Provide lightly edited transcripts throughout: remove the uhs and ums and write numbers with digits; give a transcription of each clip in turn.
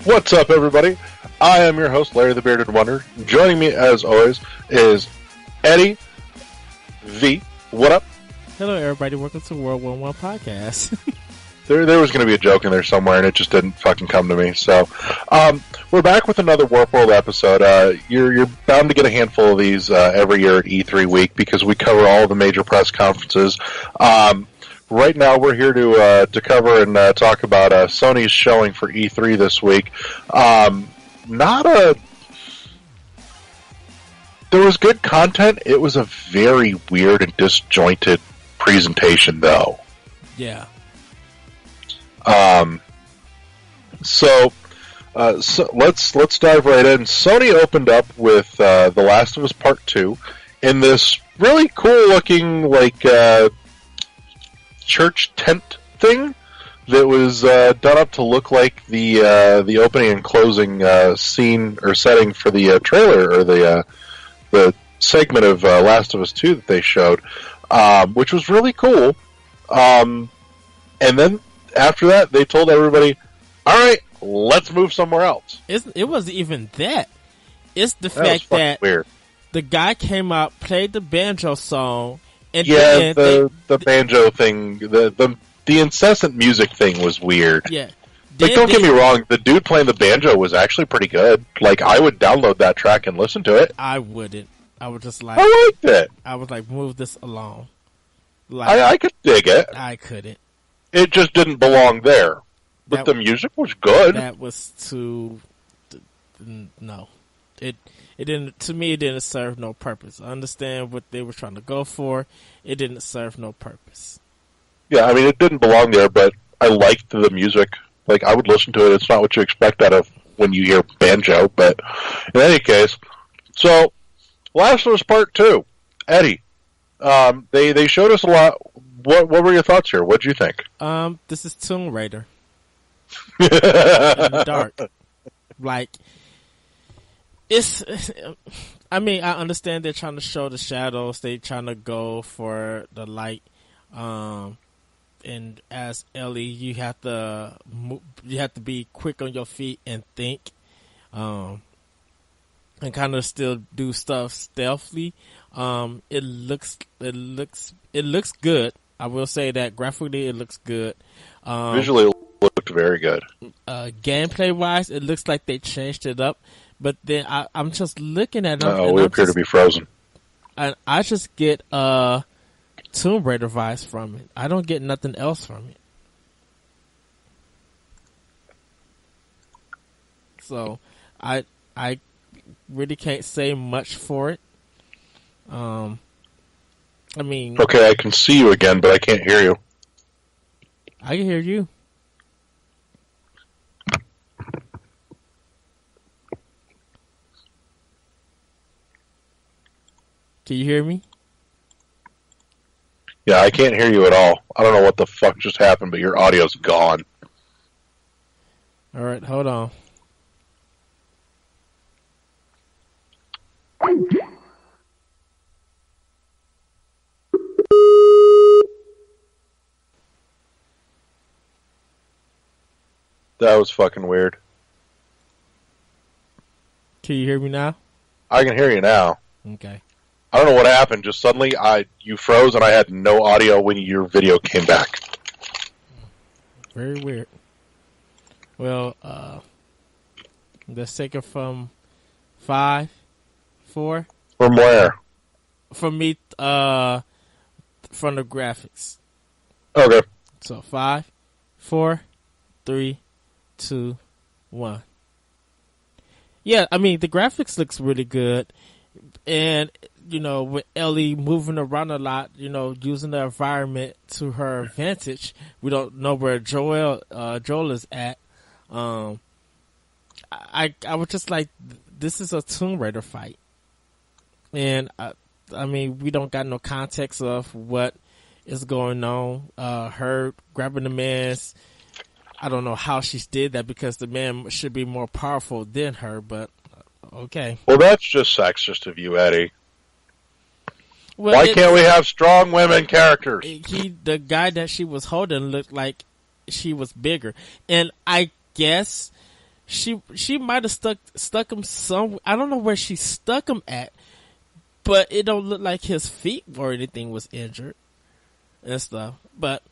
What's up, everybody? I am your host, Larry the Bearded Wonder. Joining me, as always, is Eddie V. What up? Hello, everybody. Welcome to World 1-1 Podcast. There was going to be a joke in there somewhere, and it just didn't fucking come to me. So, we're back with another Warp World episode. You're bound to get a handful of these every year at E3 week because we cover all the major press conferences. Right now, we're here to cover and talk about Sony's showing for E3 this week. There was good content. It was a very weird and disjointed presentation, though. Yeah. So let's dive right in. Sony opened up with The Last of Us Part 2 in this really cool looking church tent thing that was done up to look like the opening and closing scene or setting for the trailer or the segment of Last of Us 2 that they showed, which was really cool. And then after that, they told everybody, all right, let's move somewhere else. It wasn't even that. It's the fact that weird. The guy came out, played the banjo song, and the banjo thing, the incessant music thing was weird. Yeah. Don't get me wrong, the dude playing the banjo was actually pretty good. Like, I would download that track and listen to it. I wouldn't. I would just like... I liked it. I was like, move this along. I could dig it. I couldn't. It just didn't belong there. But the music was good. That was too... No. It didn't... To me, it didn't serve no purpose. I understand what they were trying to go for. It didn't serve no purpose. Yeah, I mean, it didn't belong there, but I liked the music. Like, I would listen to it. It's not what you expect out of when you hear banjo, but in any case. So, Last of Us Part 2. Eddie, they showed us a lot. What were your thoughts here? What did you think? This is Tomb Raider. In the dark. Like, I mean, I understand they're trying to show the shadows. They're trying to go for the light. And as Ellie, you have to be quick on your feet and think, and kind of still do stuff stealthily. It looks good. I will say that graphically it looks good. Visually it looked very good. Gameplay wise, it looks like they changed it up. But then I'm just looking at them. We appear to be frozen. And I just get Tomb Raider vibes from it. I don't get nothing else from it. So I really can't say much for it. I mean, okay, I can see you again, but I can't hear you. I can hear you. Can you hear me? Yeah, I can't hear you at all. I don't know what the fuck just happened, but your audio's gone. All right, hold on. That was fucking weird. Can you hear me now? I can hear you now. Okay. I don't know what happened. Just suddenly, you froze and I had no audio when your video came back. Very weird. Well, let's take it from 5, 4. From where? From me, from the graphics. Okay. So 5, 4, 3, 2, 1. Yeah, I mean the graphics looks really good, and with Ellie moving around a lot, using the environment to her advantage. We don't know where Joel is at. I was just like, this is a Tomb Raider fight, and I mean we don't got no context of what is going on. Her grabbing the man's. I don't know how she did that because the man should be more powerful than her, but okay. Well, that's just sexist of you, Eddie. Well, why can't we have strong women characters? The guy that she was holding looked like she was bigger. And I guess she might have stuck him some. I don't know where she stuck him at, but it don't look like his feet or anything was injured and stuff. But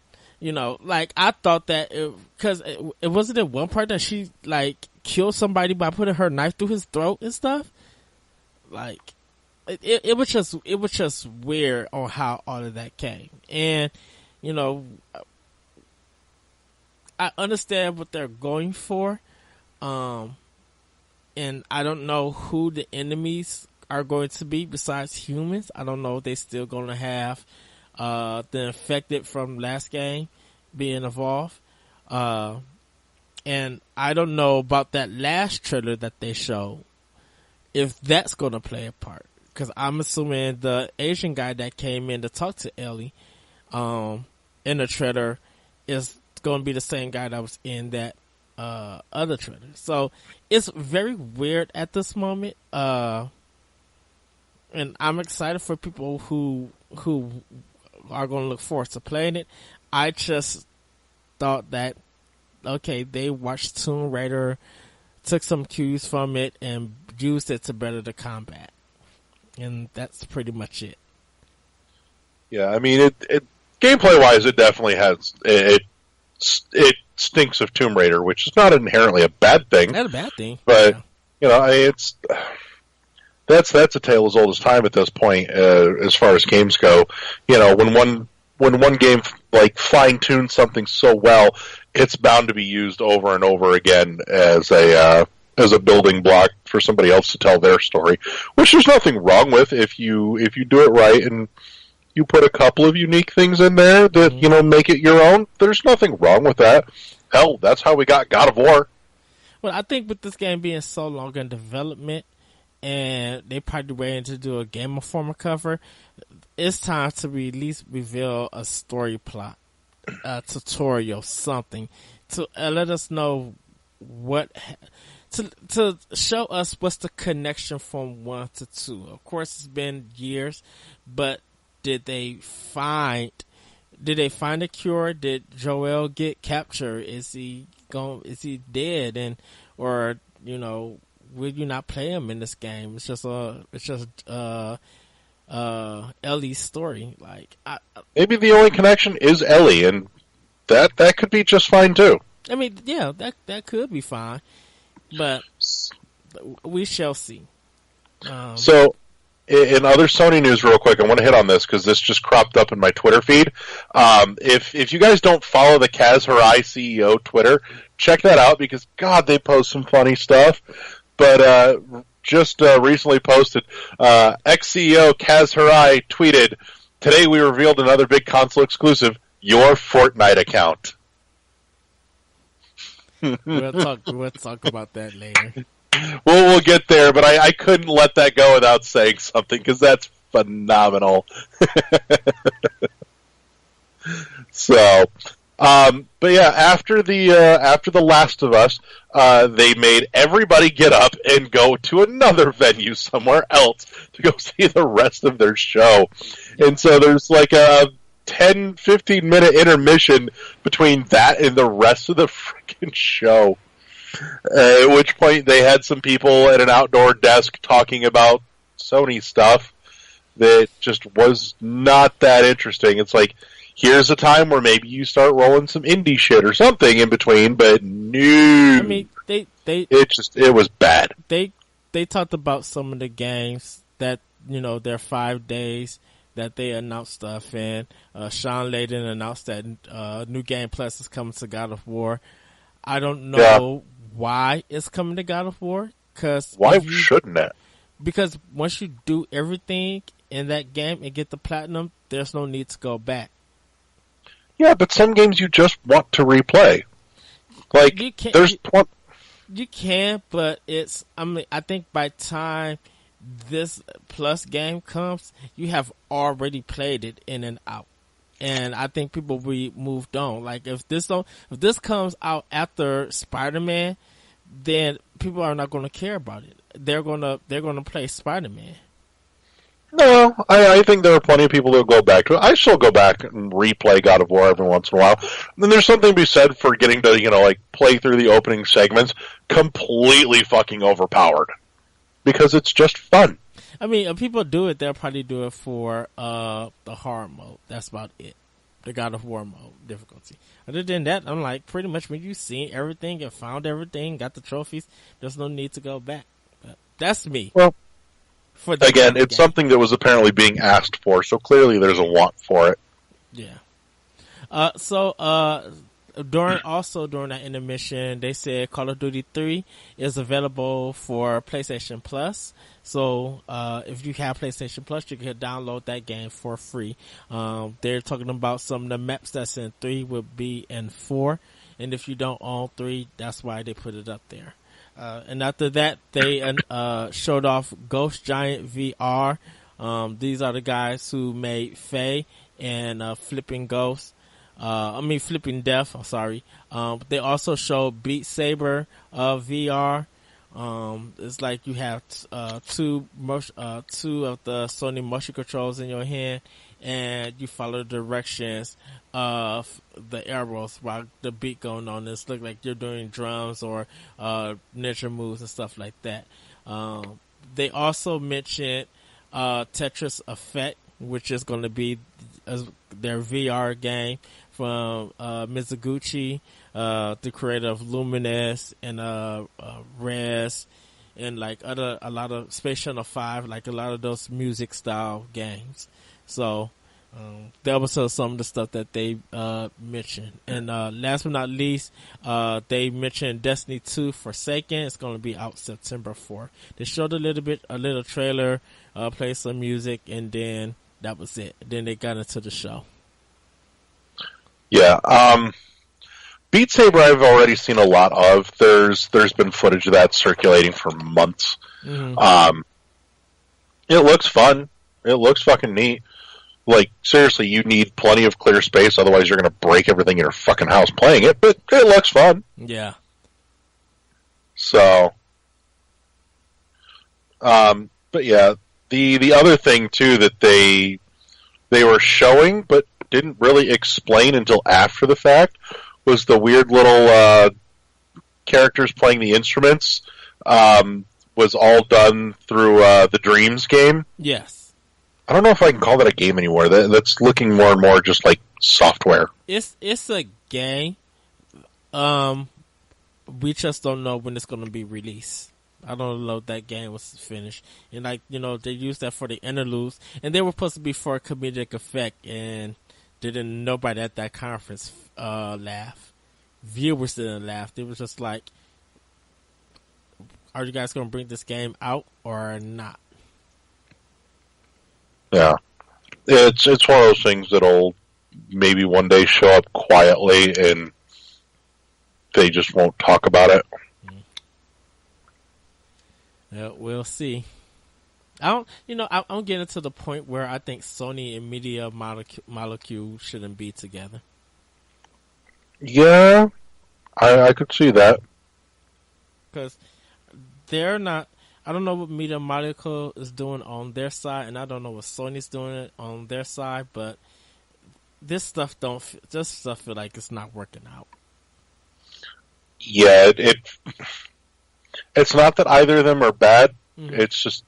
like I thought that because it wasn't in one part that she like killed somebody by putting her knife through his throat and stuff. Like it was just weird on how all of that came, and I understand what they're going for, and I don't know who the enemies are going to be besides humans. I don't know if they're still going to have the infected from last game being involved, and I don't know about that last trailer that they showed, if that's going to play a part. Because I'm assuming the Asian guy that came in to talk to Ellie in the trailer is going to be the same guy that was in that other trailer. So it's very weird at this moment. And I'm excited for people who are going to look forward to playing it. I just thought that, okay, they watched Tomb Raider, took some cues from it, and used it to better the combat. And that's pretty much it. Yeah, I mean, it gameplay wise, it definitely has it stinks of Tomb Raider, which is not inherently a bad thing. Not a bad thing, but it's that's a tale as old as time at this point, as far as games go. When one game like fine tunes something so well, it's bound to be used over and over again as a building block for somebody else to tell their story, which there's nothing wrong with if you do it right and you put a couple of unique things in there that make it your own. There's nothing wrong with that. Hell, that's how we got God of War. Well, I think with this game being so long in development, and they probably waiting to do a Game Informer cover, it's time to at least reveal a story plot, a tutorial, something to let us know to show us what's the connection from 1 to 2. Of course, it's been years, but did they find a cure? Did Joel get captured? Is he dead? And or will you not play him in this game? It's just Ellie's story. Like maybe the only connection is Ellie, and that could be just fine too. I mean, yeah, that could be fine. But we shall see. So, in other Sony news, real quick, I want to hit on this because this just cropped up in my Twitter feed. If you guys don't follow the Kaz Hirai CEO Twitter, check that out because, God, they post some funny stuff. But just recently posted, ex-CEO Kaz Hirai tweeted, "Today we revealed another big console exclusive, your Fortnite account." We'll talk about that later. We'll get there, but I couldn't let that go without saying something because that's phenomenal. So, but yeah, after the Last of Us, they made everybody get up and go to another venue somewhere else to go see the rest of their show, and so there's like a 10-15 minute intermission between that and the rest of the freaking show. At which point they had some people at an outdoor desk talking about Sony stuff that just was not that interesting. It's like, here's a time where maybe you start rolling some indie shit or something in between, but no. I mean, it was bad. They talked about some of the games that, their 5 days that they announced stuff, and Sean Layden announced that New Game Plus is coming to God of War. I don't know why it's coming to God of War. Why shouldn't it? Because once you do everything in that game and get the platinum, there's no need to go back. Yeah, but some games you just want to replay. Like, you can, but I think by the time this Plus game comes, you have already played it in and out, and I think people will be moved on. Like if this comes out after Spider-Man, then people are not going to care about it. They're gonna play Spider-Man. No, I think there are plenty of people that will go back to it. I still go back and replay God of War every once in a while. And then there's something to be said for getting to, like, play through the opening segments completely fucking overpowered. Because it's just fun. I mean, if people do it, they'll probably do it for the hard mode. That's about it. The God of War mode difficulty. Other than that, I'm like, pretty much when you've seen everything and found everything, got the trophies, there's no need to go back. But that's me. Well, again, it's something that was apparently being asked for, so clearly there's a want for it. Yeah. During that intermission, they said Call of Duty 3 is available for PlayStation Plus. So, if you have PlayStation Plus, you can download that game for free. They're talking about some of the maps that's in 3 will be in 4. And if you don't own 3, that's why they put it up there. And after that, they showed off Ghost Giant VR. These are the guys who made Faye and Flipping Death. I'm sorry. They also showed Beat Saber VR. It's like you have two of the Sony motion controls in your hand, and you follow the directions of the arrows while the beat going on. This look like you're doing drums or ninja moves and stuff like that. They also mentioned Tetris Effect, which is going to be their VR game from Mizuguchi, the creator of Lumines and Res, and like a lot of Space Channel 5, like a lot of those music style games. So that was some of the stuff that they mentioned. And last but not least, they mentioned Destiny 2 Forsaken. It's going to be out September 4th. They showed a little trailer, played some music, and then that was it. Then they got into the show. Yeah, Beat Saber I've already seen a lot of. There's been footage of that circulating for months. Mm-hmm. It looks fun. It looks fucking neat. Like, seriously, you need plenty of clear space, otherwise you're going to break everything in your fucking house playing it, but it looks fun. Yeah. So, but yeah, the other thing, too, that they were showing, but didn't really explain until after the fact, was the weird little characters playing the instruments was all done through the Dreams game. Yes. I don't know if I can call that a game anymore. That's looking more and more just like software. It's a game. We just don't know when it's going to be released. I don't know if that game was finished. And they used that for the interludes, and they were supposed to be for a comedic effect, and didn't nobody at that conference laugh. Viewers didn't laugh. They were just like, are you guys going to bring this game out or not? Yeah. It's one of those things that'll maybe one day show up quietly and they just won't talk about it. Yeah, we'll see. I'm getting to the point where I think Sony and Media Molecule shouldn't be together. Yeah, I could see that. Because they're not... I don't know what Media Molecule is doing on their side, and I don't know what Sony's doing on their side, but this stuff feel like it's not working out. Yeah, it's not that either of them are bad. Mm-hmm. It's just,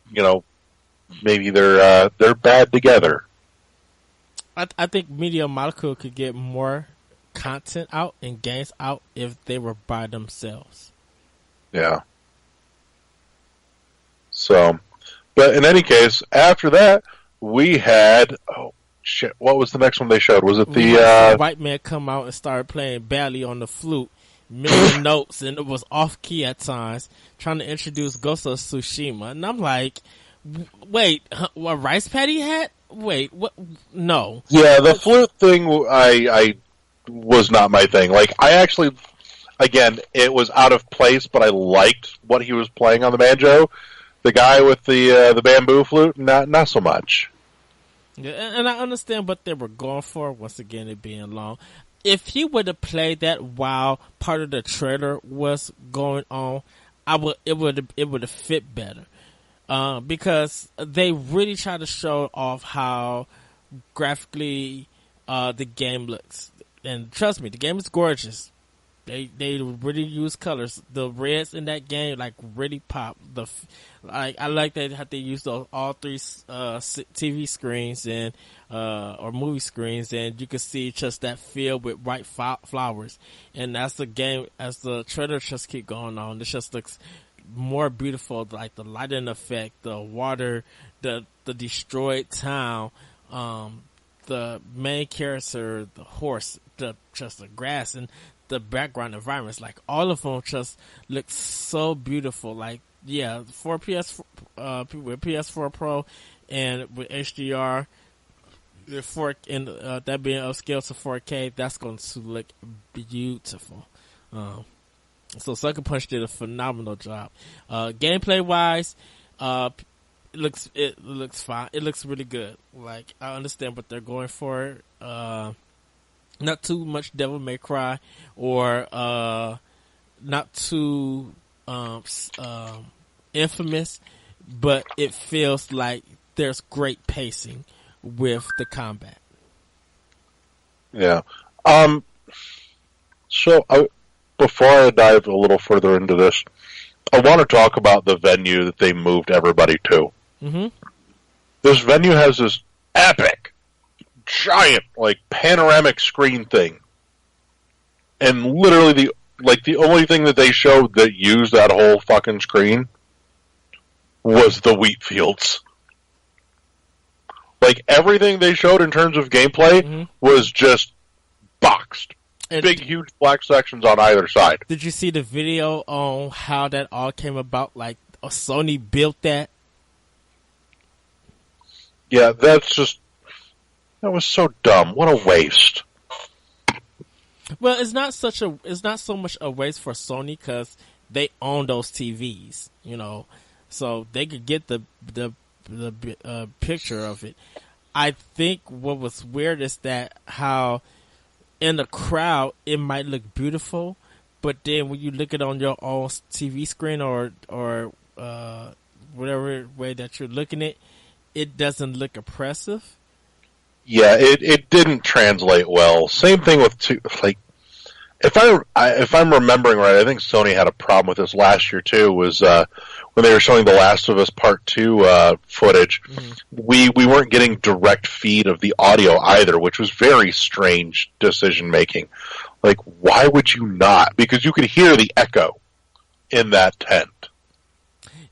maybe they're bad together. I think Media Molecule could get more content out and games out if they were by themselves. Yeah. So, but in any case, after that, we had, what was the next one they showed? Was it the white man come out and started playing badly on the flute, missing notes, and it was off key at times, trying to introduce Ghost of Tsushima, and I'm like, wait, a rice patty hat? Wait, what? No. Yeah, the flute thing, I was not my thing. Like, I actually, again, it was out of place, but I liked what he was playing on the banjo. The guy with the bamboo flute, not so much. Yeah, and I understand what they were going for. Once again, it being long. If he would have played that while part of the trailer was going on, it would have fit better. because they really try to show off how graphically the game looks. And trust me, the game is gorgeous. They really use colors. The reds in that game like really pop. I like that how they use all three TV screens and or movie screens, and you can see just that field with white flowers. And as the game, as the trailer just keep going on, it just looks more beautiful. Like the lighting effect, the water, the destroyed town, the main character, the horse, just the grass, and the background environments, like all of them just look so beautiful. Like, yeah, for with PS4 Pro and with HDR, that being upscaled to 4K, that's going to look beautiful. So Sucker Punch did a phenomenal job. Gameplay wise, it looks fine. It looks really good. Like, I understand what they're going for. Not too much Devil May Cry, or not too infamous, but it feels like there's great pacing with the combat. Yeah. So before I dive a little further into this, I want to talk about the venue that they moved everybody to. Mm-hmm. This venue has this epic, giant, like, panoramic screen thing. And literally the only thing that they showed that used that whole fucking screen was the wheat fields. Like, everything they showed in terms of gameplay was just boxed. Big, huge black sections on either side. Did you see the video on how that all came about? Like, Sony built that? Yeah, that was so dumb. What a waste. Well, it's not so much a waste for Sony because they own those TVs, you know, so they could get the picture of it. I think what was weird is that how in the crowd it might look beautiful, but then when you look at it on your own TV screen or whatever way that you're looking at, it doesn't look impressive. Yeah, it didn't translate well. Same thing with if I'm remembering right, I think Sony had a problem with this last year too. Was when they were showing The Last of Us Part 2 footage, we weren't getting direct feed of the audio either, which was very strange decision making. Like, why would you not? Because you could hear the echo in that tent.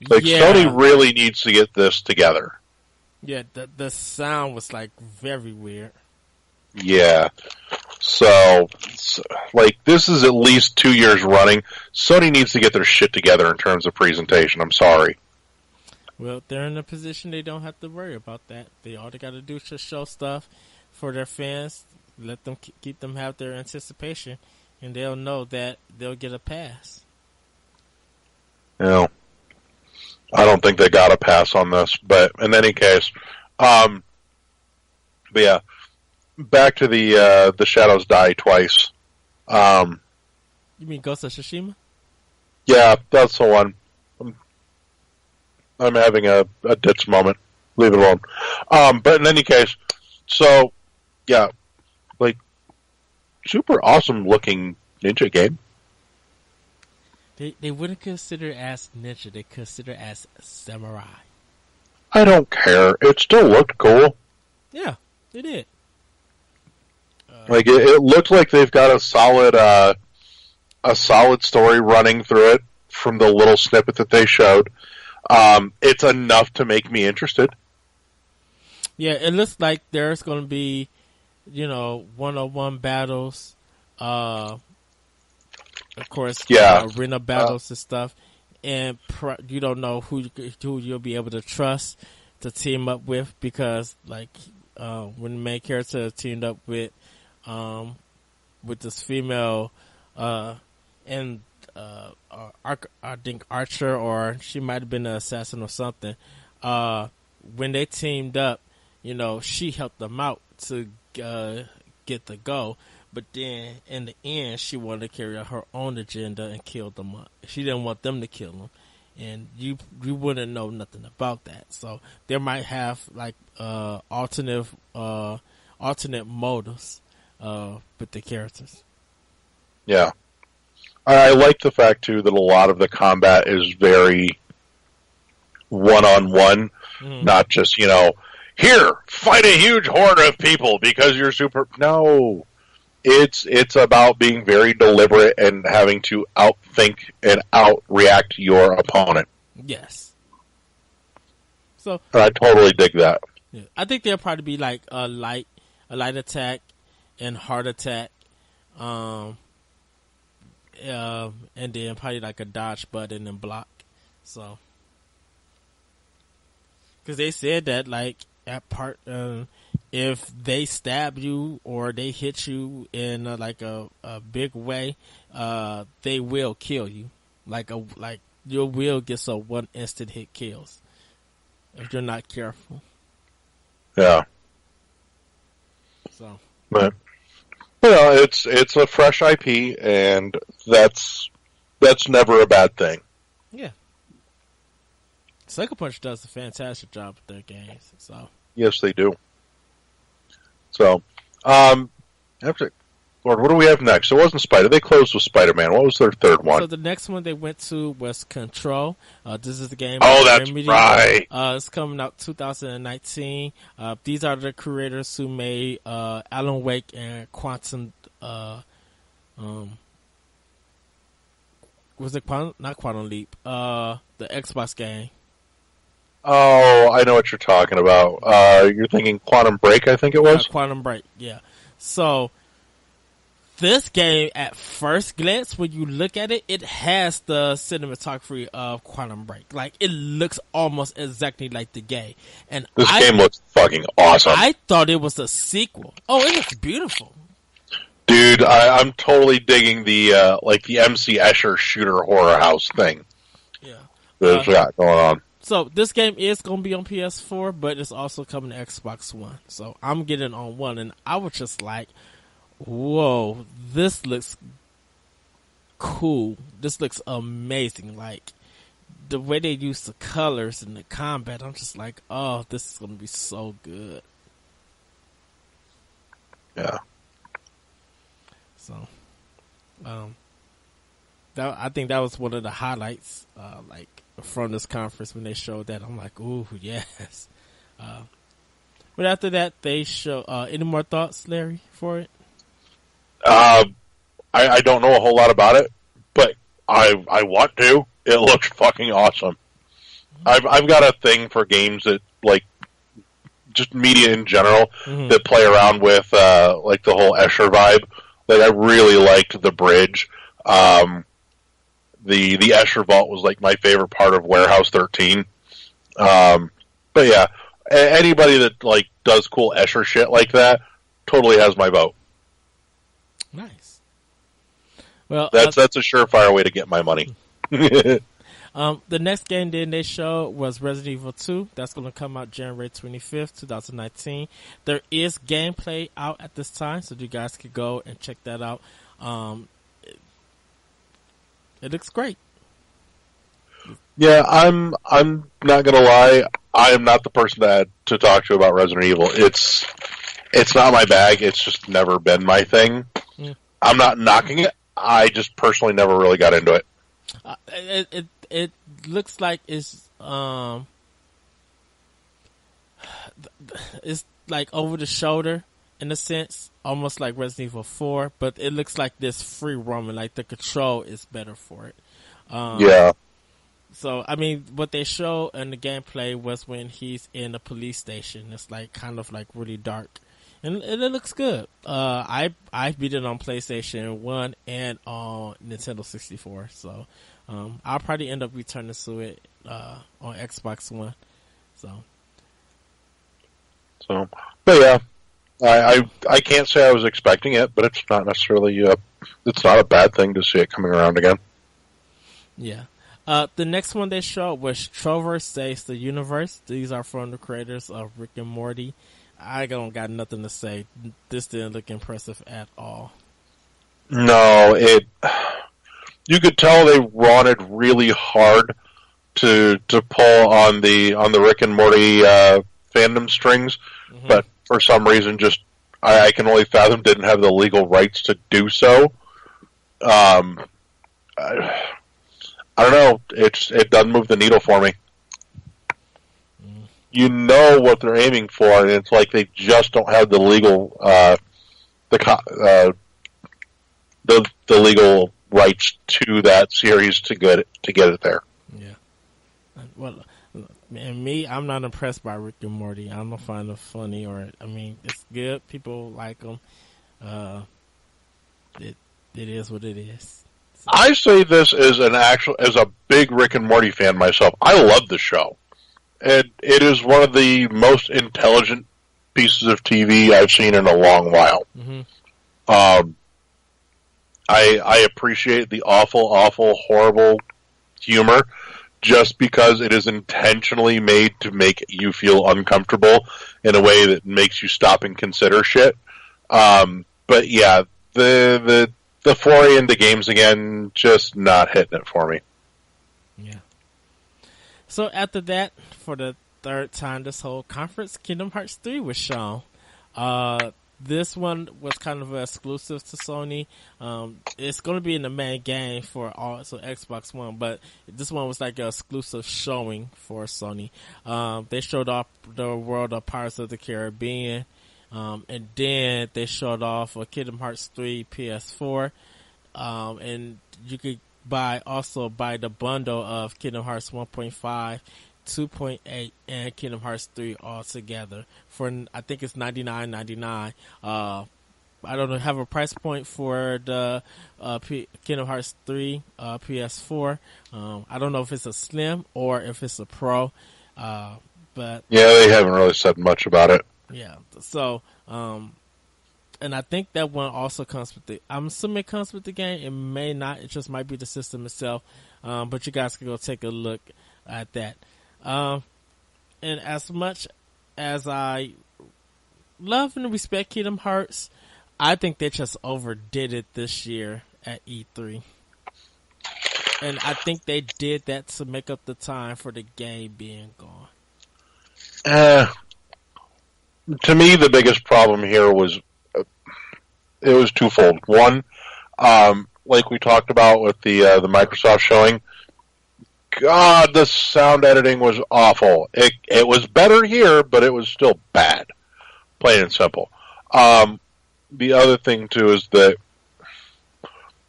Like, yeah. Sony really needs to get this together. Yeah, the sound was like very weird. Yeah. So, like, this is at least 2 years running. Sony needs to get their shit together in terms of presentation. I'm sorry. Well, they're in a position they don't have to worry about that. All they got to do is just show stuff for their fans, let them keep them have their anticipation, and they'll know that they'll get a pass. Yeah. I don't think they got a pass on this, but in any case, but yeah, back to the Shadows Die Twice. You mean Ghost of Tsushima? Yeah, that's the one. I'm having a ditz moment. Leave it alone. But in any case, so yeah, like, super awesome looking ninja game. They wouldn't consider it as ninja. They consider it as samurai. I don't care. It still looked cool. Yeah, it did. Like, it looked like they've got a solid story running through it from the little snippet that they showed. It's enough to make me interested. Yeah, it looks like there's going to be, one-on-one battles. Of course, yeah, arena battles and stuff, and you don't know who you'll be able to trust to team up with, because like when the main character teamed up with this female and I think Archer, or she might have been an assassin or something. When they teamed up, she helped them out to get the go. But then, in the end, she wanted to carry out her own agenda and kill them. She didn't want them to kill him. and you wouldn't know nothing about that. So they might have like alternate motives with the characters. Yeah. I like the fact too that a lot of the combat is very one-on-one, not just, here, fight a huge horde of people because you're super. No, it's about being very deliberate and having to outthink and outreact your opponent. Yes. So and I totally dig that. Yeah, I think there'll probably be like a light attack and hard attack, and then probably like a dodge button and block. So, because they said that like at part, if they stab you or they hit you in like a big way, they will kill you. Like you will get some one instant hit kills if you're not careful. Yeah. So, but it's a fresh IP, and that's never a bad thing. Yeah. Sucker Punch does a fantastic job with their games. So yes, they do. So, Lord, what do we have next? It wasn't Spider. They closed with Spider-Man. What was their third one? So the next one they went to was Control. This is the game. Oh, that's Remedy. right. It's coming out 2019. These are the creators who made Alan Wake and Quantum. Was it not Quantum Leap? The Xbox game. Oh, I know what you're talking about. You're thinking Quantum Break, I think it was? Quantum Break, yeah. So, this game, at first glance, when you look at it, it has the cinematography of Quantum Break. Like, it looks almost exactly like the game. And this game looks fucking awesome. I thought it was a sequel. Oh, it looks beautiful. Dude, I'm totally digging the MC Escher shooter horror house thing. Yeah. There's that going on. So this game is going to be on PS4, but it's also coming to Xbox One. So I'm getting on one, and I was just like, whoa, this looks cool. This looks amazing. Like, the way they use the colors and the combat, I'm just like, oh, this is going to be so good. Yeah. So, I think that was one of the highlights, from this conference when they showed that. I'm like, ooh, yes. But after that, they show. Any more thoughts, Larry, for it? I don't know a whole lot about it, but I want to. It looks fucking awesome. I've got a thing for games that just media in general that play around with the whole Escher vibe. Like, I really liked The Bridge. The Escher Vault was my favorite part of Warehouse 13. But yeah, anybody that does cool Escher shit like that totally has my vote. Nice. Well, that's a surefire way to get my money. The next game then they showed was Resident Evil 2. That's going to come out January 25th, 2019. There is gameplay out at this time, so you guys could go and check that out. It looks great. Yeah, I'm not gonna lie. I am not the person to talk to about Resident Evil. It's not my bag. It's just never been my thing. I'm not knocking it. I just personally never really got into it. It looks like it's over the shoulder in a sense, almost like Resident Evil 4, but it looks like this free roaming, like the control is better for it. Yeah. So, I mean, what they showed in the gameplay was when he's in a police station. It's kind of really dark. And it looks good. I beat it on PlayStation 1 and on Nintendo 64. So, I'll probably end up returning to it, on Xbox One. So, but yeah. I can't say I was expecting it, but it's not necessarily it's not a bad thing to see it coming around again. Yeah. The next one they showed was Trover Saves the Universe. These are from the creators of Rick and Morty. I don't got nothing to say. This didn't look impressive at all. No, you could tell they wanted really hard to pull on the Rick and Morty fandom strings, but for some reason, just I can only fathom didn't have the legal rights to do so. I don't know. It doesn't move the needle for me. You know what they're aiming for, and it's like they just don't have the legal the legal rights to that series to get it there. Yeah. Well, and me, I'm not impressed by Rick and Morty. I don't find it funny, it's good. People like them. It is what it is. So. I say this as a big Rick and Morty fan myself. I love the show. And it is one of the most intelligent pieces of TV I've seen in a long while. I appreciate the awful, horrible humor just because it is intentionally made to make you feel uncomfortable in a way that makes you stop and consider shit. But yeah, the foray into games again, just not hitting it for me. Yeah. So after that, for the third time this whole conference, Kingdom Hearts 3 was shown. This one was kind of exclusive to Sony. It's going to be in the main game for Xbox One, but this one was like an exclusive showing for Sony. They showed off the world of Pirates of the Caribbean, and then they showed off Kingdom Hearts 3 PS4, and you could buy the bundle of Kingdom Hearts 1.5, 2.8 and Kingdom Hearts 3 all together for, I think it's $99.99. I don't know, have a price point for the Kingdom Hearts 3 PS4. I don't know if it's a Slim or if it's a Pro, but yeah, they haven't really said much about it. Yeah, so and I think that one also comes with I'm assuming it comes with the game. It may not. It just might be the system itself. But you guys can go take a look at that. And as much as I love and respect Kingdom Hearts, I think they just overdid it this year at E3. And I think they did that to make up the time for the game being gone. To me, the biggest problem here was it was twofold. One, like we talked about with the Microsoft showing, God, the sound editing was awful. It was better here, but it was still bad, plain and simple. The other thing too is that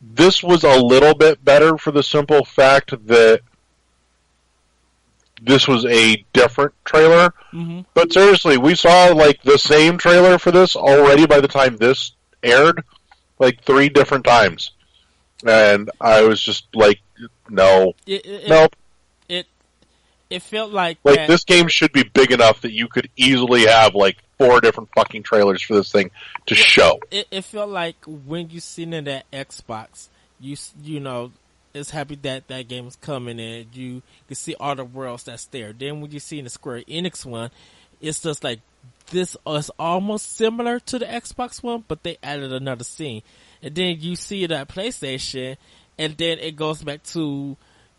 this was a little bit better for the simple fact that this was a different trailer. But seriously, we saw like the same trailer for this already by the time this aired, like 3 different times. And I was just like, no. Nope. It felt like this game should be big enough that you could easily have like 4 different fucking trailers for this thing to show. It felt like when you seen in that Xbox, you know, it's happy that game is coming and you can see all the worlds that's there. Then when you see in the Square Enix one, it's just like this is almost similar to the Xbox one, but they added another scene. And then you see it at PlayStation, and then it goes back to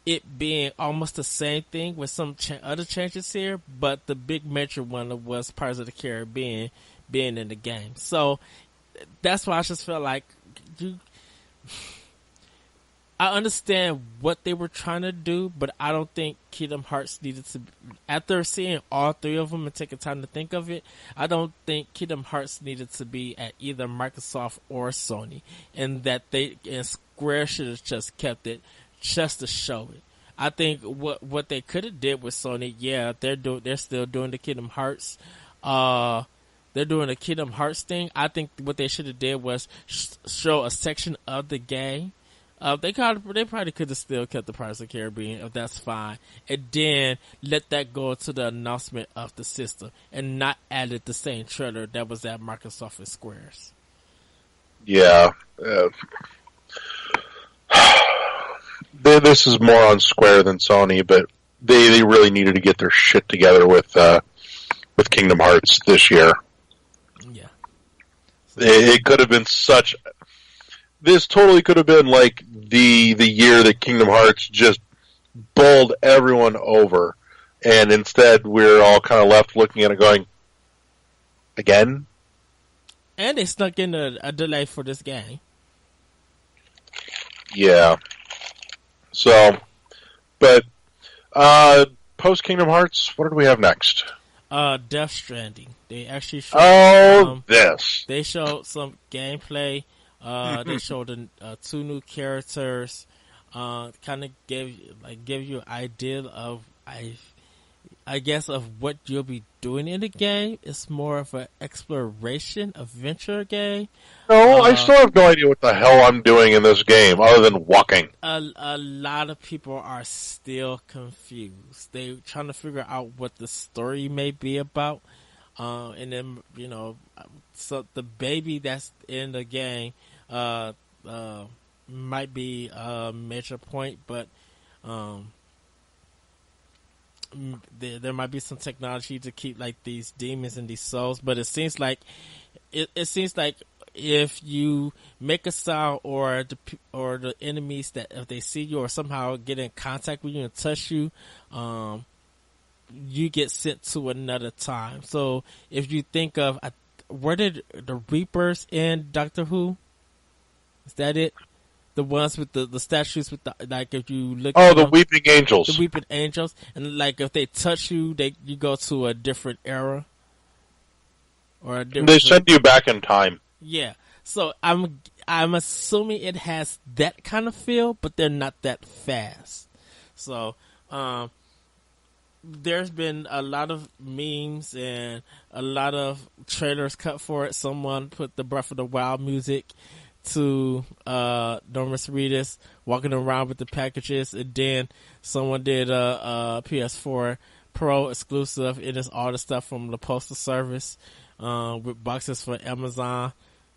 it being almost the same thing with some other changes here, but the big major one was Pirates of the Caribbean being in the game. So that's why I just felt like I understand what they were trying to do, but I don't think Kingdom Hearts needed to, after seeing all 3 of them and taking time to think of it, I don't think Kingdom Hearts needed to be at either Microsoft or Sony, and that Square should have just kept it just to show it. I think what they could have did with Sony, yeah, they're still doing the Kingdom Hearts. They're doing a Kingdom Hearts thing. I think what they should have did was show a section of the game. They probably could have still kept the Pirates of the Caribbean, if that's fine, and then let that go to the announcement of the system, and not added the same trailer that was at Microsoft and Square's. Yeah. This is more on Square than Sony, but they really needed to get their shit together with Kingdom Hearts this year. Yeah. It could have been this totally could have been like the year that Kingdom Hearts just bowled everyone over, and instead we're all kind of left looking at it going, again? And they snuck in a delay for this game. Yeah. So, but, post Kingdom Hearts, what do we have next? Death Stranding. They actually showed this. They showed some gameplay. They showed 2 new characters. Kind of give you an idea of I guess of what you'll be doing in the game. It's more of an exploration adventure game. No, I still have no idea what the hell I'm doing in this game other than walking. A lot of people are still confused. They're trying to figure out what the story may be about. And then, so the baby that's in the game, might be a major point, but, there might be some technology to keep like these demons and these souls, but it seems like if you make a sound or the enemies that if they see you or somehow get in contact with you and touch you, you get sent to another time. So if you think of where did the Reapers in Doctor Who? Is that it? The ones with the statues with the, like if you look at the Weeping Angels. The Weeping Angels. And like if they touch you, you go to a different era. Or a different they send you back in time. Yeah. So I'm assuming it has that kind of feel, but they're not that fast. So there's been a lot of memes and a lot of trailers cut for it. Someone put the Breath of the Wild music to Normus Reedus walking around with the packages, and then someone did a PS4 Pro exclusive. It is all the stuff from the postal service with boxes for Amazon.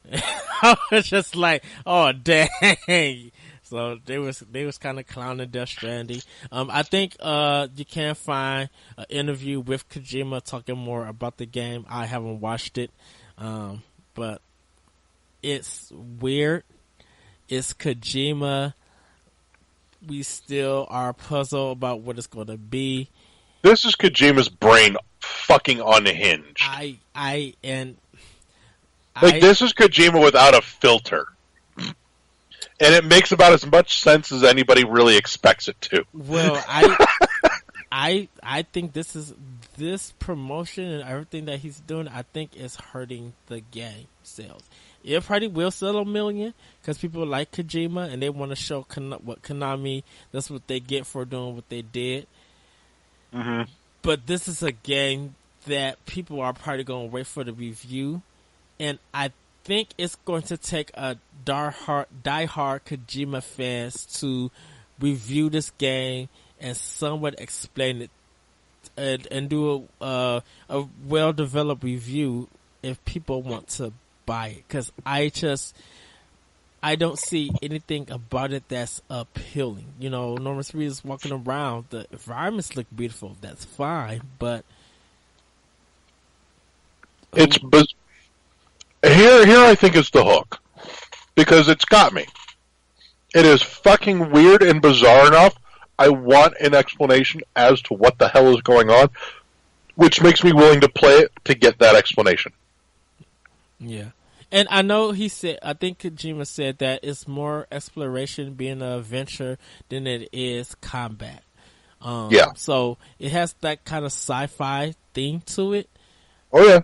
I was just like, oh dang! So they was kind of clowning Death Stranding. I think you can find an interview with Kojima talking more about the game. I haven't watched it, but it's weird. It's Kojima. We still are puzzled about what it's going to be. This is Kojima's brain fucking unhinged. This is Kojima without a filter. And it makes about as much sense as anybody really expects it to. Well, I think this promotion and everything that he's doing, I think is hurting the game sales. It probably will sell 1 million because people like Kojima and they want to show what Konami, that's what they get for doing what they did. Mm-hmm. But this is a game that people are probably going to wait for the review. And I think it's going to take a diehard Kojima fans to review this game and somewhat explain it and do a well-developed review if people want to buy it. Because I don't see anything about it that's appealing. Normus Reedus walking around, the environments look beautiful, that's fine, but Here I think is the hook. Because it's got me. It is fucking weird and bizarre enough. I want an explanation as to what the hell is going on, which makes me willing to play it to get that explanation. Yeah. And I know I think Kojima said that it's more exploration being an adventure than it is combat. Yeah. So it has that kind of sci-fi theme to it. Oh yeah.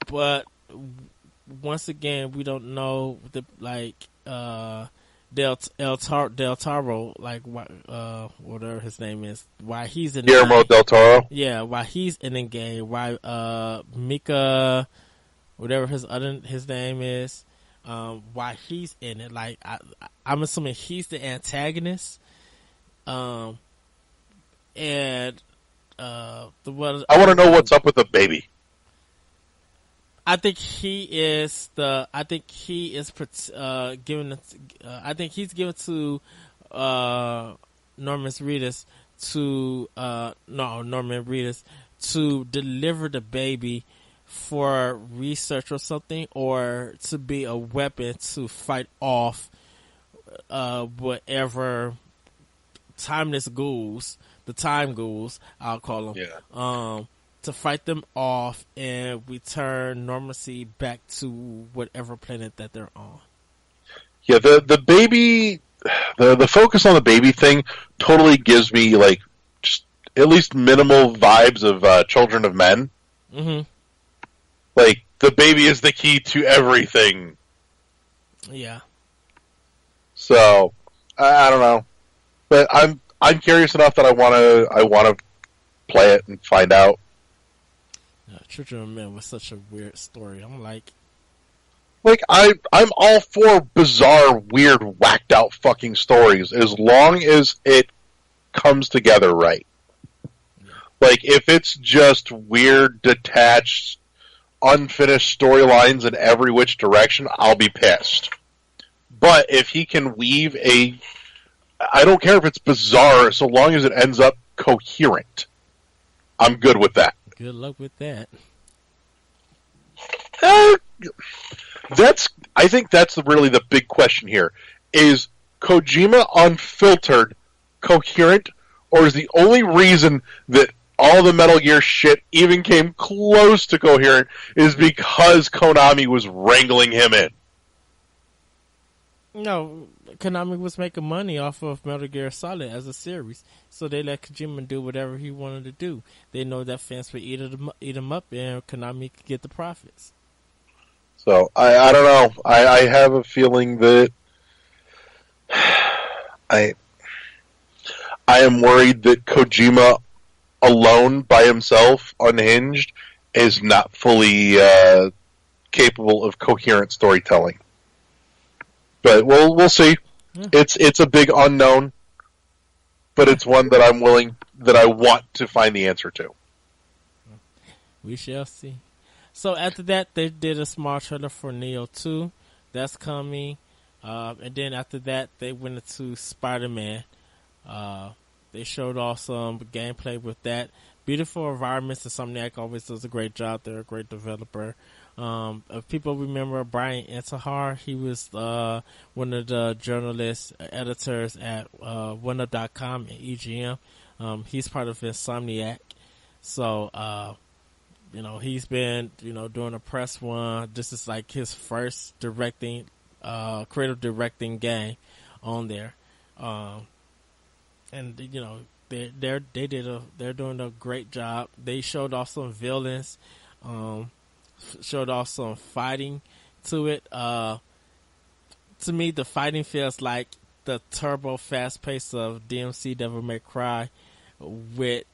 But once again, we don't know Del Taro, like whatever his name is, why he's in Guillermo del Toro. Yeah, why he's in the game, why Mika, whatever his name is, why he's in it. Like I'm assuming he's the antagonist. And I want to know what's up with the baby. I think he is giving. I think he's given to Norman Reedus to deliver the baby for research or something, or to be a weapon to fight off whatever timeless ghouls, the time ghouls, I'll call them. Yeah. To fight them off and return normalcy back to whatever planet that they're on. Yeah, the baby, the focus on the baby thing totally gives me like just at least minimal vibes of Children of Men. Mm-hmm. Like the baby is the key to everything. Yeah. So I don't know, but I'm curious enough that I want to play it and find out. Children of Men was such a weird story. I'm like I'm all for bizarre, weird, whacked out fucking stories as long as it comes together right. Yeah. Like if it's just weird, detached, unfinished storylines in every which direction, I'll be pissed. But if he can weave I don't care if it's bizarre, so long as it ends up coherent, I'm good with that. Good luck with that. I think that's really the big question here. Is Kojima Unfiltered coherent, or is the only reason that all the Metal Gear shit even came close to coherent is because Konami was wrangling him in? No, Konami was making money off of Metal Gear Solid as a series, so they let Kojima do whatever he wanted to do. They know that fans would eat him up, and Konami could get the profits. So I don't know. I have a feeling that I am worried that Kojima alone by himself, unhinged, is not fully capable of coherent storytelling. But we'll see. Yeah. It's a big unknown, but it's one that I want to find the answer to. We shall see. So after that, they did a small trailer for Neo 2. That's coming. And then after that, they went into Spider-Man. They showed off some gameplay with that. Beautiful environments. Insomniac always does a great job. They're a great developer. If people remember Brian Intihar, he was one of the journalists, editors at OneUp.com and EGM. He's part of Insomniac. So, he's been, doing a press run. This is like his first creative directing game on there. And they're doing a great job. They showed off some villains, showed off some fighting to it. To me, the fighting feels like the turbo fast pace of DMC Devil May Cry with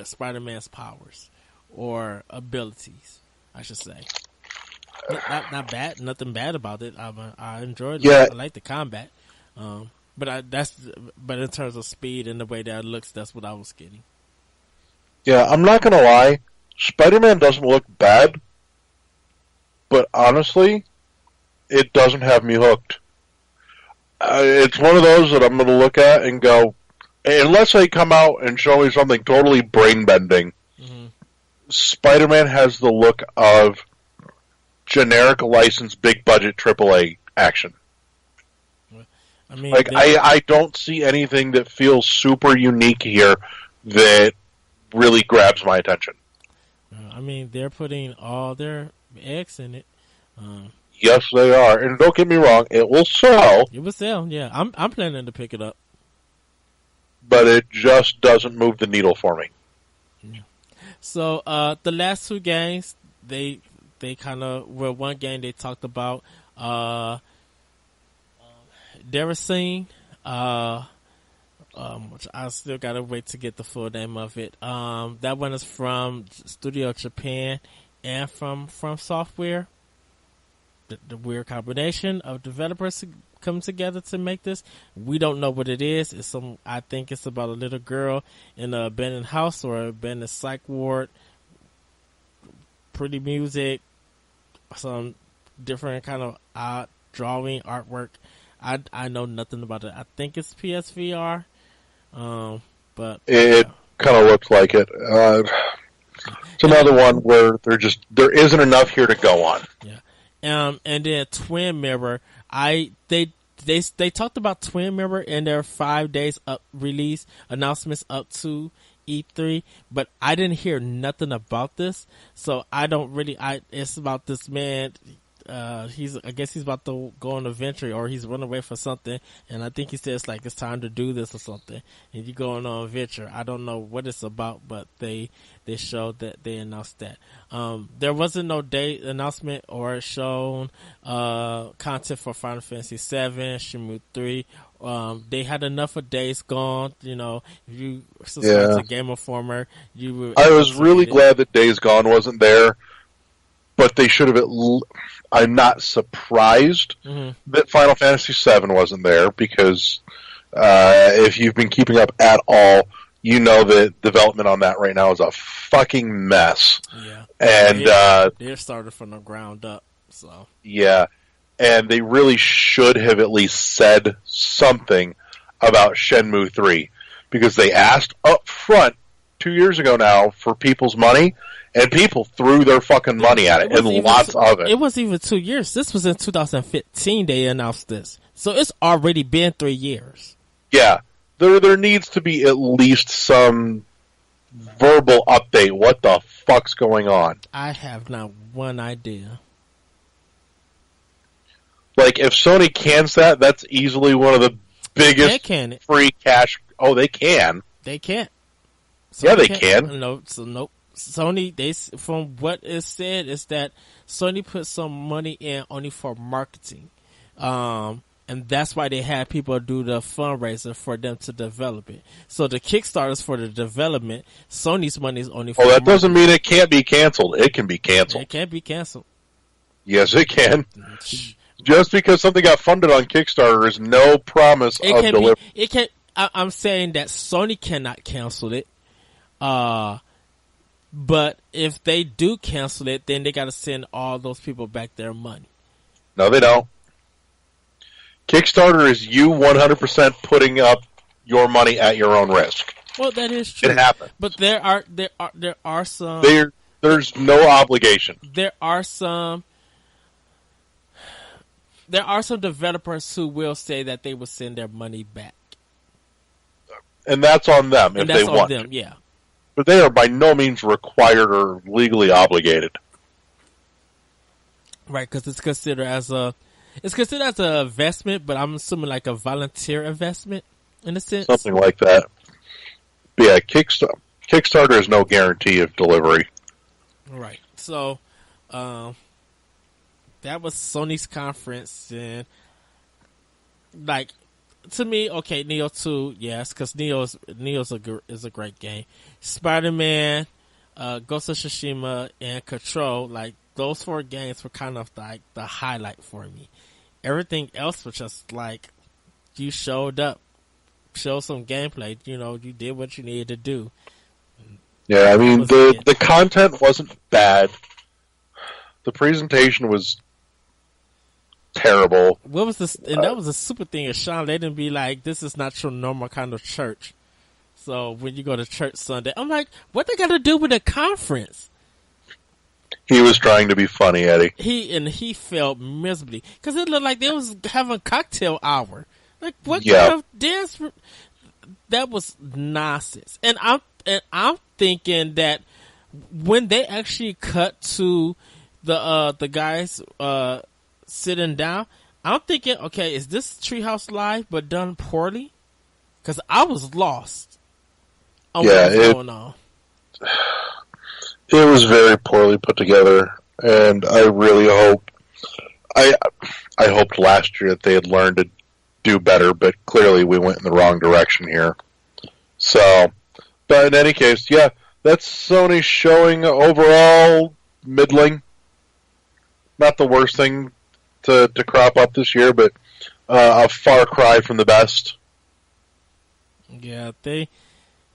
Spider-Man's powers or abilities, I should say. Not bad, nothing bad about it. I enjoyed it. Yeah. I like the combat. But in terms of speed and the way that it looks, that's what I was getting. Yeah, I'm not gonna lie. Spider-Man doesn't look bad, but honestly, it doesn't have me hooked. It's one of those that I'm gonna look at and go, unless they come out and show me something totally brain-bending, mm-hmm. Spider-Man has the look of generic licensed big budget AAA action. I mean, I don't see anything that feels super unique here that really grabs my attention. I mean, they're putting all their eggs in it. Yes, they are, and don't get me wrong, it will sell. It will sell, yeah. I'm planning to pick it up, but it just doesn't move the needle for me. Yeah. So the last two games, they kind of one game they talked about. Deracine, which I still gotta wait to get the full name of it. That one is from Studio Japan and from Software. The weird combination of developers come together to make this. We don't know what it is. I think it's about a little girl in an abandoned house or abandoned psych ward. Pretty music, some different kind of odd drawing artwork. I know nothing about it. I think it's PSVR, but it kind of looks like it. It's another one where there isn't enough here to go on. Yeah, and then Twin Mirror. They they talked about Twin Mirror in their 5 days up release announcements up to E3, but I didn't hear nothing about this, so I don't really. It's about this man. I guess he's about to go on a venture, or he's running away for something, and I think he says like it's time to do this or something, and you going on a venture. I don't know what it's about, but they showed that, they announced that. There wasn't no date announcement or shown content for Final Fantasy 7, Shenmue 3. They had enough of Days Gone. You know, if you subscribe to Game Informer, you were. I was really glad that Days Gone wasn't there, but they should have. I'm not surprised that Final Fantasy VII wasn't there, because if you've been keeping up at all, you know that development on that right now is a fucking mess. Yeah, and they're started from the ground up. So yeah, and they really should have at least said something about Shenmue 3, because they asked up front 2 years ago now for people's money, and people threw their fucking money at it, and lots of it. It wasn't even 2 years. This was in 2015 they announced this. So it's already been 3 years. Yeah. There needs to be at least some verbal update. What the fuck's going on? I have not one idea. Like, if Sony cans that, that's easily one of the biggest free cash. Oh, they can. They can't. Sony yeah, they can. Nope. Sony, from what is said, is that Sony put some money in only for marketing. And that's why they had people do the fundraiser for them to develop it. So the Kickstarter is for the development. Sony's money is only for that doesn't mean it can't be canceled. It can be canceled. It can't be canceled. Yes, it can. Just because something got funded on Kickstarter is no promise of delivery. It can. I'm saying that Sony cannot cancel it. But if they do cancel it, then they got to send all those people back their money. No, they don't. Kickstarter is you 100% putting up your money at your own risk. Well, that is true. It happens. But there are some. There's no obligation. There are some developers who will say that they will send their money back, and that's on them if they want. Them, yeah. But they are by no means required or legally obligated. Right, because it's considered as an investment, but I'm assuming like a volunteer investment in a sense. Something like that. But yeah, Kickstarter is no guarantee of delivery. Right. So, that was Sony's conference, and like, to me, okay, Neo 2, yes, because Neo's is a great game. Spider-Man, Ghost of Tsushima, and Control, like, those 4 games were kind of like the highlight for me. Everything else was just like, you showed up, showed some gameplay, you know, you did what you needed to do. Yeah, I mean, the content wasn't bad. The presentation was terrible. What was this? And that was a super thing of Sean. They didn't be like, this is not your normal kind of church. So when you go to church Sunday, I'm like, what they got to do with a conference? He was trying to be funny, Eddie. He felt miserably because it looked like they was having cocktail hour. Like, what kind of dance? That was nonsense. And I'm thinking that when they actually cut to the guys sitting down, I'm thinking, okay, is this Treehouse Live but done poorly? Because I was lost on what was going on. It was very poorly put together, and I really hope I hoped last year that they had learned to do better, but clearly we went in the wrong direction here. So, but in any case, yeah, that's Sony showing overall middling. Not the worst thing to crop up this year, but a far cry from the best. Yeah,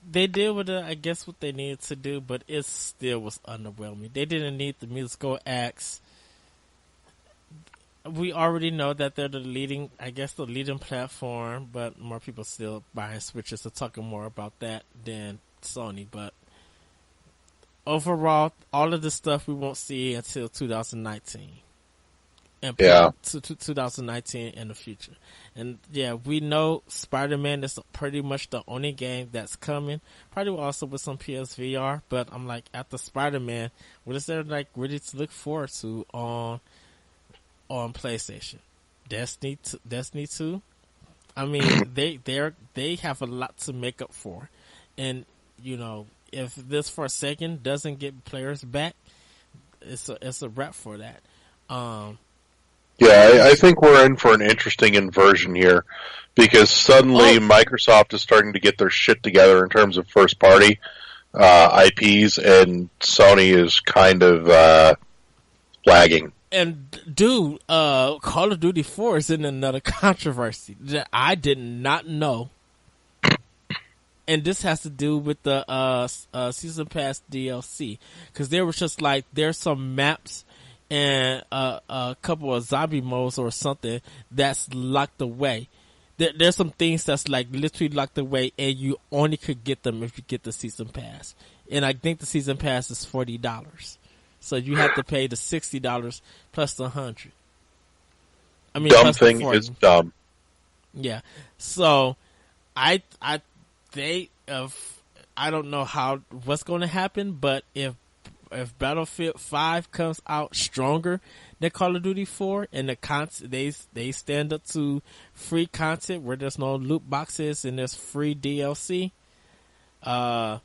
they did with I guess what they needed to do, but it still was underwhelming. They didn't need the musical acts. We already know that they're the leading platform, but more people still buying Switches, so talking more about that than Sony. But overall, all of this stuff we won't see until 2019. and play to 2019 in the future. And yeah, we know Spider-Man is pretty much the only game that's coming. Probably also with some PSVR, but I'm like, after Spider-Man, what is there like really to look forward to on PlayStation? Destiny 2. I mean, they have a lot to make up for, and you know, if this Forsaken doesn't get players back, it's a wrap for that. Yeah, I think we're in for an interesting inversion here, because suddenly Microsoft is starting to get their shit together in terms of first party IPs, and Sony is kind of lagging. And dude, Call of Duty 4 is in another controversy that I did not know. And this has to do with the Season Pass DLC, because there was just like, there's some maps and a couple of zombie modes or something that's locked away. There's some things that's like literally locked away, and you only could get them if you get the Season Pass. And I think the Season Pass is $40, so you have to pay the $60 plus the $100. I mean, dumb thing is dumb. Yeah, so I don't know what's going to happen, but if Battlefield 5 comes out stronger than Call of Duty 4, and the they stand up to free content where there's no loot boxes and there's free DLC, yeah,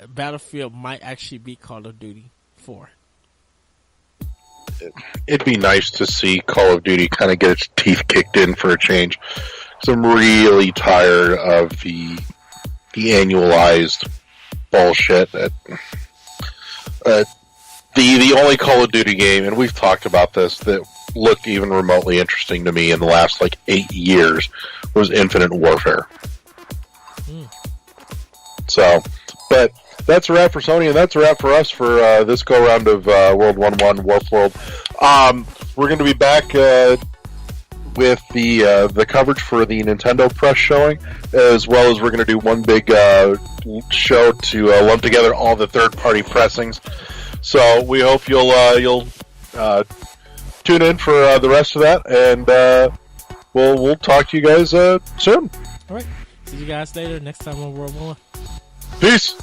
Battlefield might actually be Call of Duty 4. It'd be nice to see Call of Duty kind of get its teeth kicked in for a change. So I'm really tired of the annualized bullshit. The only Call of Duty game, and we've talked about this, that looked even remotely interesting to me in the last like 8 years was Infinite Warfare. So, but that's a wrap for Sony, and that's a wrap for us for this go round of World 1-1 Warp World. We're going to be back with the coverage for the Nintendo press showing, as well as we're going to do one big show to lump together all the third-party pressings. So we hope you'll tune in for the rest of that, and we'll talk to you guys soon. All right, see you guys later. Next time on World 1. Peace.